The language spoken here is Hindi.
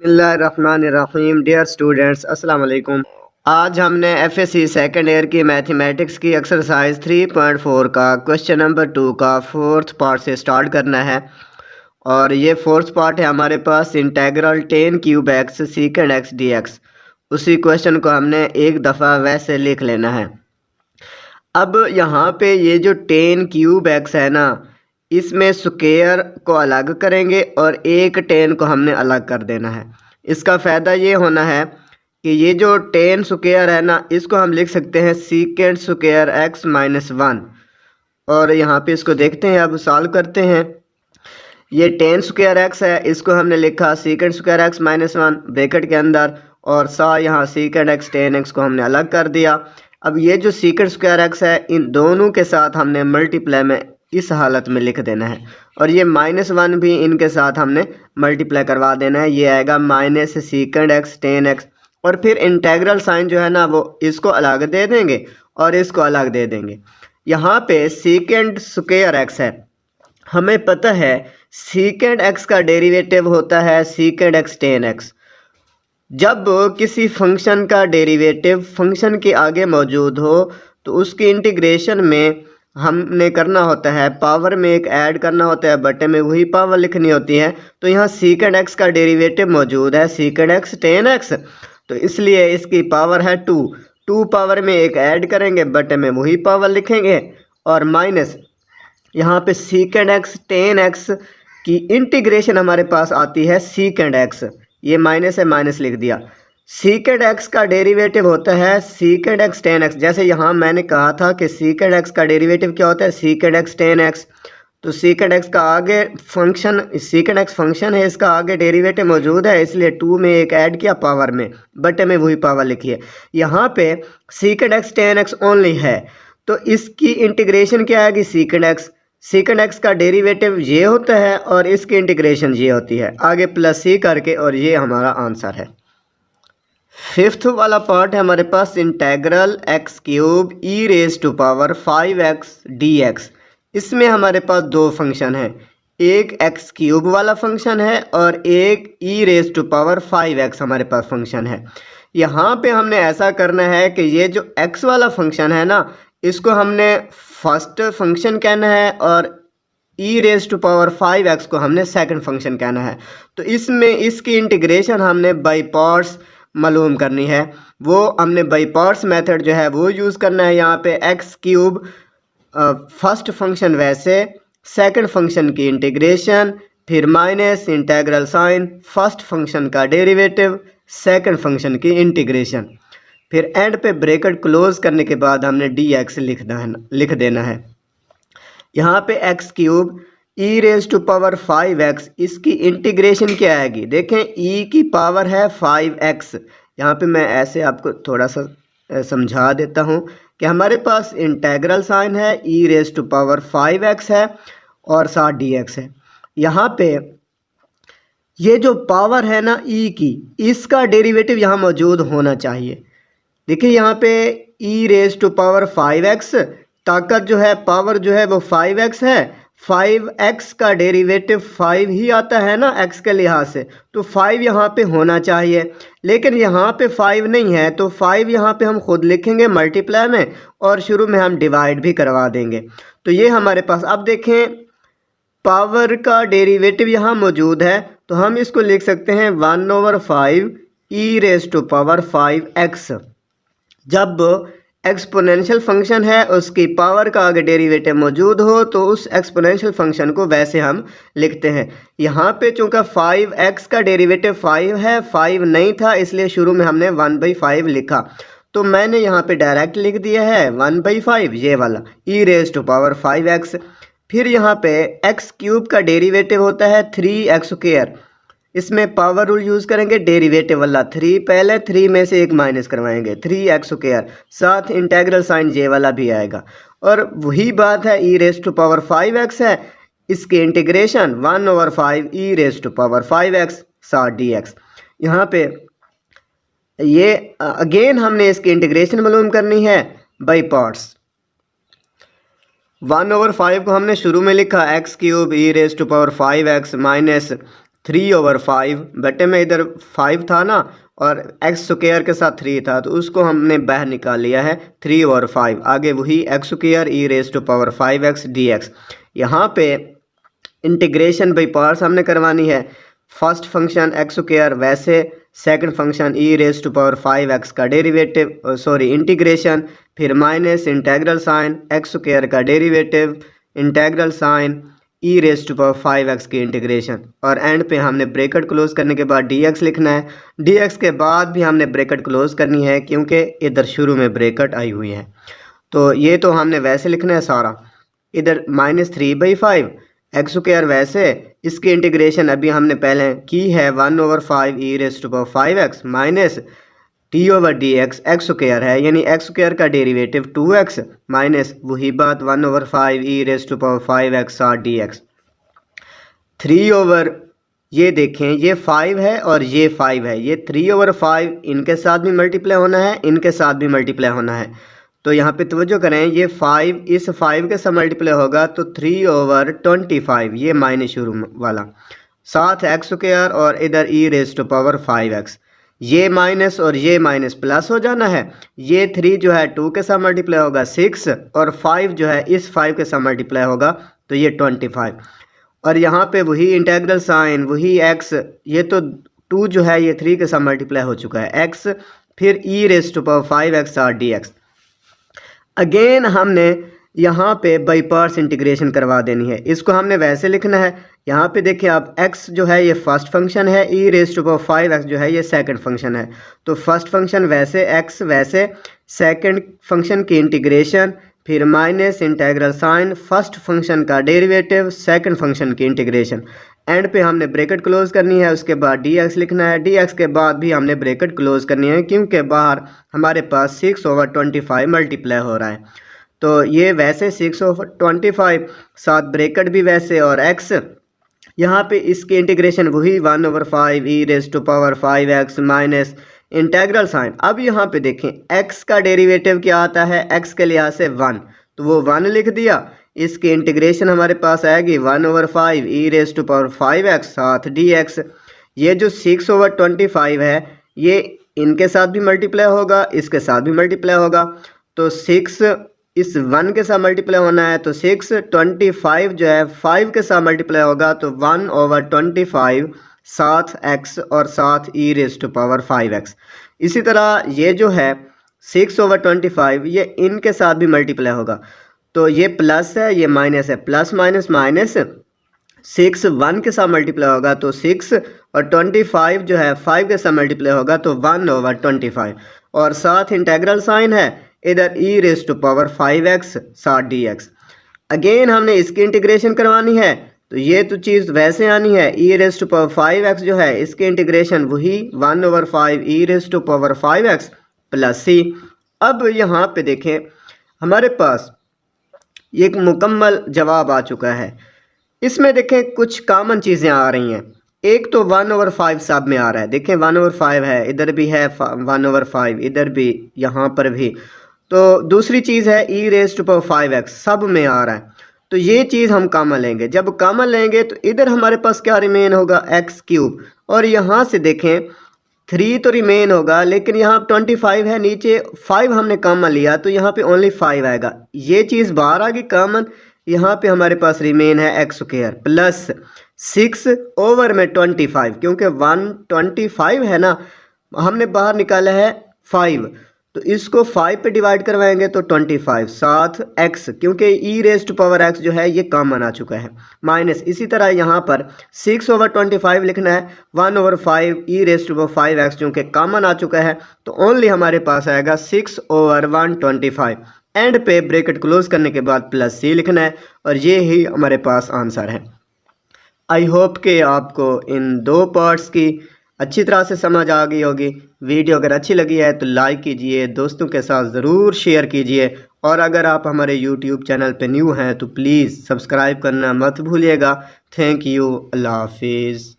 बिस्मिल्लाहिर्रहमानिर्रहीम। डियर स्टूडेंट्स, अस्सलाम वालेकुम। आज हमने एफएससी सेकंड ईयर की मैथमेटिक्स की एक्सरसाइज 3.4 का क्वेश्चन नंबर 2 का फोर्थ पार्ट से स्टार्ट करना है। और ये फोर्थ पार्ट है हमारे पास integral tan cube x second x d x. उसी क्वेश्चन को हमने एक दफ़ा वैसे लिख लेना है। अब यहाँ पे ये जो टेन क्यूब एक्स है ना, इसमें स्क्वायर को अलग करेंगे और एक टेन को हमने अलग कर देना है। इसका फ़ायदा ये होना है कि ये जो टेन स्क्वायर है ना, इसको हम लिख सकते हैं secant square x minus one. और यहाँ पे इसको देखते हैं, अब सॉल्व करते हैं। ये टेन स्क्वायर एक्स है, इसको हमने लिखा secant square x minus one bracket के अंदर, और यहाँ सीकेंड एक्स टेन एक्स को हमने अलग कर दिया। अब ये जो सीकेंड स्क्वायर एक्स है, इन दोनों के साथ हमने मल्टीप्लाई में इस हालत में लिख देना है, और ये माइनस वन भी इनके साथ हमने मल्टीप्लाई करवा देना है। ये आएगा माइनस सीकेंड एक्स टेन एक्स, और फिर इंटेग्रल साइन जो है ना, वो इसको अलग दे देंगे और इसको अलग दे देंगे। यहाँ पे सीकेंड स्क्वायर एक्स है, हमें पता है सीकेंड एक्स का डेरिवेटिव होता है सीकेंड एक्स टेन एक्स। जब किसी फंक्शन का डेरिवेटिव फंक्शन के आगे मौजूद हो तो उसकी इंटीग्रेशन में हमने करना होता है, पावर में एक ऐड करना होता है, बटे में वही पावर लिखनी होती है। तो यहाँ सीकेंड एक्स का डेरिवेटिव मौजूद है सीकेंड एक्स टेन एक्स, तो इसलिए इसकी पावर है टू पावर में एक ऐड करेंगे, बटे में वही पावर लिखेंगे, और माइनस यहाँ पे सीकेंड एक्स टेन एक्स की इंटीग्रेशन हमारे पास आती है सीकेंड एक्स। ये माइनस है, माइनस लिख दिया। सीकेंड एक्स का डेरिवेटिव होता है सीकेंड एक्स टेन एक्स। जैसे यहाँ मैंने कहा था कि सीकेंड एक्स का डेरिवेटिव क्या होता है सीकेंड एक्स टेन एक्स, तो सीकेंड एक्स का आगे फंक्शन सीकेंड एक्स फंक्शन है, इसका आगे डेरिवेटिव मौजूद है, इसलिए टू में एक ऐड किया पावर में, बटे में वही पावर लिखी है। यहाँ पे सीकेंड एक्स टेन एक्स ओनली है, तो इसकी इंटीग्रेशन क्या आएगी सीकेंड एक्स का डेरिवेटिव ये होता है और इसकी इंटीग्रेशन ये होती है, आगे प्लस सी करके, और ये हमारा आंसर है। फिफ्थ वाला पार्ट है हमारे पास integral x cube e raise to power 5x dx। इसमें हमारे पास दो फंक्शन है, एक एक्स क्यूब वाला फंक्शन है और एक ई रेज टू पावर 5x हमारे पास फंक्शन है। यहाँ पे हमने ऐसा करना है कि ये जो x वाला फंक्शन है ना, इसको हमने फर्स्ट फंक्शन कहना है और ई रेज टू पावर 5x को हमने सेकंड फंक्शन कहना है। तो इसमें इसकी इंटीग्रेशन हमने बाई पार्ट्स मालूम करनी है, वो हमने बाई पार्ट्स मेथड जो है वो यूज़ करना है। यहाँ पे एक्स क्यूब फर्स्ट फंक्शन वैसे, सेकंड फंक्शन की इंटीग्रेशन, फिर minus integral sine, first function का डेरिवेटिव, सेकंड फंक्शन की इंटीग्रेशन, फिर एंड पे ब्रैकेट क्लोज करने के बाद हमने डी एक्स लिख देना है। यहाँ पे x cube e raise to power 5x, इसकी इंटीग्रेशन क्या आएगी, देखें ई की पावर है 5x। यहाँ पे मैं ऐसे आपको थोड़ा सा समझा देता हूँ कि हमारे पास इंटेग्रल साइन है, ई रेज टू पावर 5x है और साथ dx है। यहाँ पे ये जो पावर है ना ई की, इसका डेरिवेटिव यहाँ मौजूद होना चाहिए। देखिए यहाँ पे ई रेज टू पावर 5x, ताकत जो है पावर जो है वो 5x है, 5x का डेरिवेटिव 5 ही आता है ना x के लिहाज से, तो 5 यहाँ पे होना चाहिए। लेकिन यहाँ पे 5 नहीं है, तो 5 यहाँ पे हम खुद लिखेंगे मल्टीप्लाई में, और शुरू में हम डिवाइड भी करवा देंगे। तो ये हमारे पास, अब देखें पावर का डेरिवेटिव यहाँ मौजूद है, तो हम इसको लिख सकते हैं 1/5 e raise to power 5x। जब एक्सपोनेंशियल फंक्शन है उसकी पावर का अगर डेरिवेटिव मौजूद हो तो उस एक्सपोनेंशियल फंक्शन को वैसे हम लिखते हैं। यहाँ पे चूँकि 5x का डेरिवेटिव 5 है, 5 नहीं था, इसलिए शुरू में हमने 1/5 लिखा, तो मैंने यहाँ पे डायरेक्ट लिख दिया है 1/5 ये वाला ई रेज टू पावर 5x। फिर यहाँ पे एक्स क्यूब का डेरिवेटिव होता है 3x स्क्वायर, इसमें पावर रूल यूज़ करेंगे, डेरिवेटिव वाला 3 पहले, 3 में से एक माइनस करवाएंगे, 3x स्क्वायर, साथ इंटेग्रल साइन जे वाला भी आएगा। और वही बात है ई रेज टू पावर 5x है, इसकी integration 1/5 e raise to power 5x साथ dx। यहाँ पे ये अगेन हमने इसकी इंटीग्रेशन मालूम करनी है बाई पार्ट्स। 1/5 को हमने शुरू में लिखा x cube e raise to power 5x minus 3/5 बटे में इधर 5 था ना और एक्स स्क्वायर के साथ 3 था तो उसको हमने बाहर निकाल लिया है 3/5। आगे वही एक्स स्क्वायर e⁻5x dx। यहाँ पे इंटीग्रेशन बाई पार्ट्स हमने करवानी है। फर्स्ट फंक्शन एक्स स्क्वायर वैसे, सेकंड फंक्शन e⁻5x का डेरिवेटिव इंटीग्रेशन, फिर minus integral sine x square का डेरिवेटिव, इंटेग्रल साइन e⁻5x की इंटीग्रेशन, और एंड पे हमने ब्रैकेट क्लोज करने के बाद dx लिखना है। dx के बाद भी हमने ब्रैकेट क्लोज करनी है क्योंकि इधर शुरू में ब्रैकेट आई हुई है। तो ये तो हमने वैसे लिखना है सारा। इधर -3/5 एक्स स्क्वायर वैसे, इसकी इंटीग्रेशन अभी हमने पहले की है 1/5 e⁻5x minus d/dx x square है, यानी एक्स स्क्वायर का डेरिवेटिव 2x माइनस वही बात 1/5 e⁻5x dx। 3 ये देखें ये 5 है और ये 5 है, ये 3/5 इनके साथ भी मल्टीप्लाई होना है, इनके साथ भी मल्टीप्लाई होना है। तो यहाँ पे तवज्जो करें, ये 5 इस 5 के साथ मल्टीप्लाई होगा तो 3/25, ये माइनस शुरू वाला, साथ एक्स स्क्वायर और इधर e⁻5x, ये माइनस और ये माइनस प्लस हो जाना है। ये 3 जो है 2 के साथ मल्टीप्लाई होगा 6 और 5 जो है इस 5 के साथ मल्टीप्लाई होगा तो ये 25। और यहाँ पे वही इंटेग्रल साइन वही x, ये तो 2 जो है ये 3 के साथ मल्टीप्लाई हो चुका है x, फिर e⁻5x dx। अगेन हमने यहाँ पे बाई पार्ट्स इंटीग्रेशन करवा देनी है। इसको हमने वैसे लिखना है। यहाँ पे देखिए आप x जो है ये फर्स्ट फंक्शन है, e⁻5x जो है ये सेकंड फंक्शन है। तो फर्स्ट फंक्शन वैसे, x वैसे, सेकंड फंक्शन की इंटीग्रेशन, फिर minus integral sine first function का डेरिवेटिव, सेकंड फंक्शन की इंटीग्रेशन, एंड पे हमने ब्रैकेट क्लोज करनी है। उसके बाद dx लिखना है, dx के बाद भी हमने ब्रैकेट क्लोज करनी है क्योंकि बाहर हमारे पास 6/25 मल्टीप्लाई हो रहा है। तो ये वैसे 6/25, साथ ब्रैकेट भी वैसे, और x यहाँ पे इसकी इंटीग्रेशन वही 1/5 e⁻5x माइनस इंटेग्रल साइन। अब यहाँ पे देखें x का डेरिवेटिव क्या आता है, x के लिहाज से 1, तो वो 1 लिख दिया। इसकी इंटीग्रेशन हमारे पास आएगी 1/5 e⁻5x साथ dx। ये जो 6/25 है ये इनके साथ भी मल्टीप्लाई होगा, इसके साथ भी मल्टीप्लाई होगा, तो 6 इस 1 के साथ मल्टीप्लाई होना है तो 6/25 जो है 5 के साथ मल्टीप्लाई होगा तो 1/25 साथ x और साथ e⁻5x। इसी तरह ये जो है 6/25 ये इनके साथ भी मल्टीप्लाई होगा, तो ये प्लस है ये माइनस है, प्लस माइनस माइनस, 6 1 के साथ मल्टीप्लाई होगा तो 6 और 25 जो है 5 के साथ मल्टीप्लाई होगा तो 1/25, और साथ इंटेग्रल साइन है इधर e⁻5x साथ dx। अगेन हमने इसकी इंटीग्रेशन करवानी है तो ये तो चीज़ वैसे आनी है, e⁻5x जो है इसकी इंटीग्रेशन वही 1/5 e⁻5x प्लस c। अब यहाँ पे देखें हमारे पास एक मुकम्मल जवाब आ चुका है। इसमें देखें कुछ कॉमन चीज़ें आ रही हैं। एक तो 1/5 सब में आ रहा है, देखें 1/5 है, इधर भी है 1/5, इधर भी, यहाँ पर भी। तो दूसरी चीज़ है e⁻5x सब में आ रहा है, तो ये चीज़ हम कॉमन लेंगे। जब कॉमन लेंगे तो इधर हमारे पास क्या रिमेन होगा, x3, और यहाँ से देखें 3 तो रिमेन होगा, लेकिन यहाँ 25 है, नीचे 5 हमने कॉमन लिया तो यहाँ पे ओनली 5 आएगा, ये चीज़ बाहर आ गई कॉमन। यहाँ पे हमारे पास रिमेन है x² प्लस 6/25, क्योंकि 125 है ना, हमने बाहर निकाला है 5, तो इसको 5 पे डिवाइड करवाएंगे तो 25 साथ x, क्योंकि e⁻x जो है ये कॉमन आ चुका है, माइनस। इसी तरह यहाँ पर 6/25 लिखना है, 1/5 e⁻5x चूँकि कॉमन आ चुका है तो ओनली हमारे पास आएगा 6/125। एंड पे ब्रैकेट क्लोज करने के बाद प्लस c लिखना है, और ये ही हमारे पास आंसर है। आई होप कि आपको इन 2 पार्ट्स की अच्छी तरह से समझ आ गई होगी। वीडियो अगर अच्छी लगी है तो लाइक कीजिए, दोस्तों के साथ ज़रूर शेयर कीजिए, और अगर आप हमारे यूट्यूब चैनल पे न्यू हैं तो प्लीज़ सब्सक्राइब करना मत भूलिएगा। थैंक यू, अल्लाह हाफिज़।